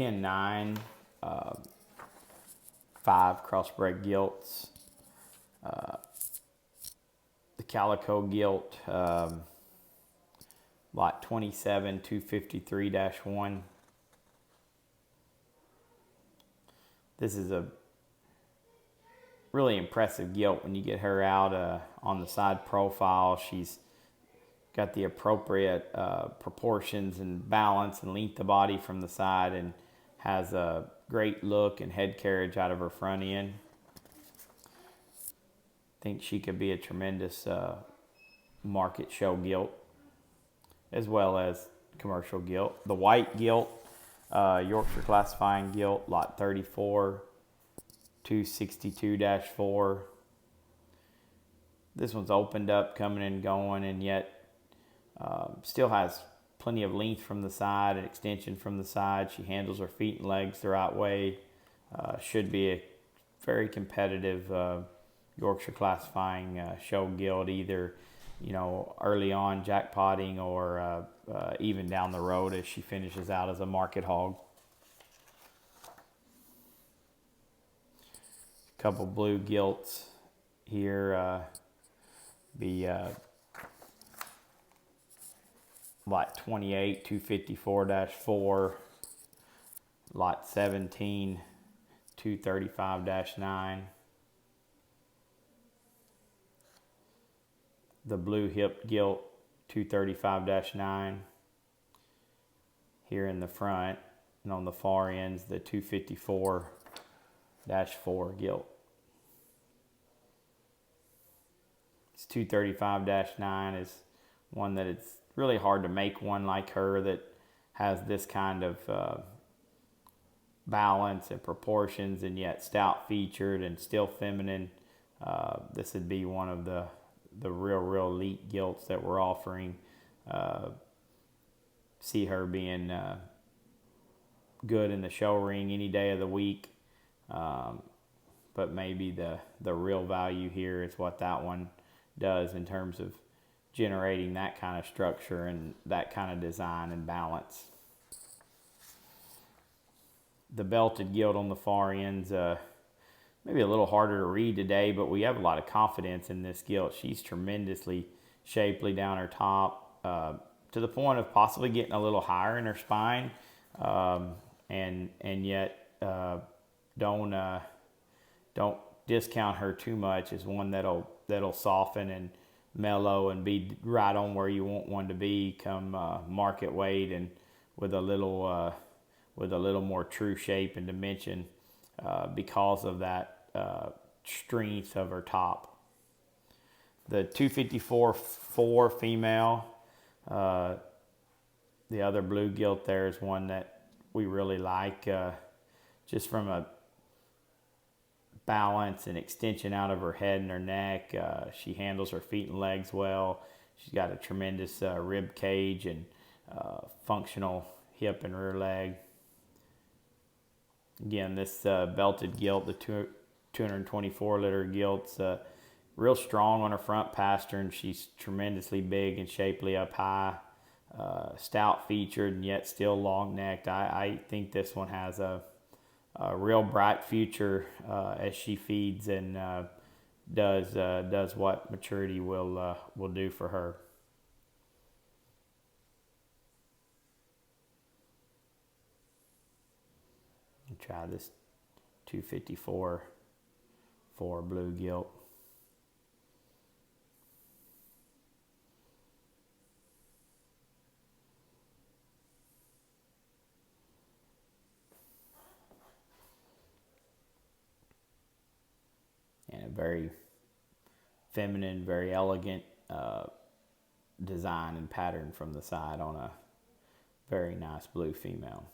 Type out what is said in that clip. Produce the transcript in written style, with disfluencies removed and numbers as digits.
Pin 9, 5 crossbred gilts. The Calico gilt, lot 27 253-1. This is a really impressive gilt when you get her out on the side profile. She's got the appropriate proportions and balance and length of body from the side, and has a great look and head carriage out of her front end. I think she could be a tremendous market show gilt as well as commercial gilt. The white gilt, Yorkshire classifying gilt, lot 34 262-4. This one's opened up, coming and going, and yet still has plenty of length from the side and extension from the side. She handles her feet and legs the right way. Should be a very competitive Yorkshire classifying show gilt, either early on jackpotting or even down the road as she finishes out as a market hog. A couple blue gilts here. Be lot 28 254-4, lot 17 235-9. The blue hip gilt 235-9 here in the front, and on the far ends the 254-4 gilt. This 235-9 is one that it's really hard to make one like her that has this kind of balance and proportions, and yet stout featured and still feminine. This would be one of the real elite gilts that we're offering. See her being good in the show ring any day of the week, but maybe the real value here is what that one does in terms of generating that kind of structure and that kind of design and balance. The belted gilt on the far ends, maybe a little harder to read today, but we have a lot of confidence in this gilt. She's tremendously shapely down her top, to the point of possibly getting a little higher in her spine, and yet don't discount her too much as one that'll soften and mellow and be right on where you want one to be come market weight, and with a little more true shape and dimension because of that strength of her top. The 254-4 female, the other blue gilt there, is one that we really like, just from a balance and extension out of her head and her neck. She handles her feet and legs well. She's got a tremendous rib cage and functional hip and rear leg. Again, this belted gilt, the 224 liter gilt's real strong on her front pastern. She's tremendously big and shapely up high, stout featured, and yet still long necked. I think this one has a real bright future as she feeds and does what maturity will do for her. Try this 254 for blue gilt. And a very feminine, very elegant design and pattern from the side on a very nice blue female.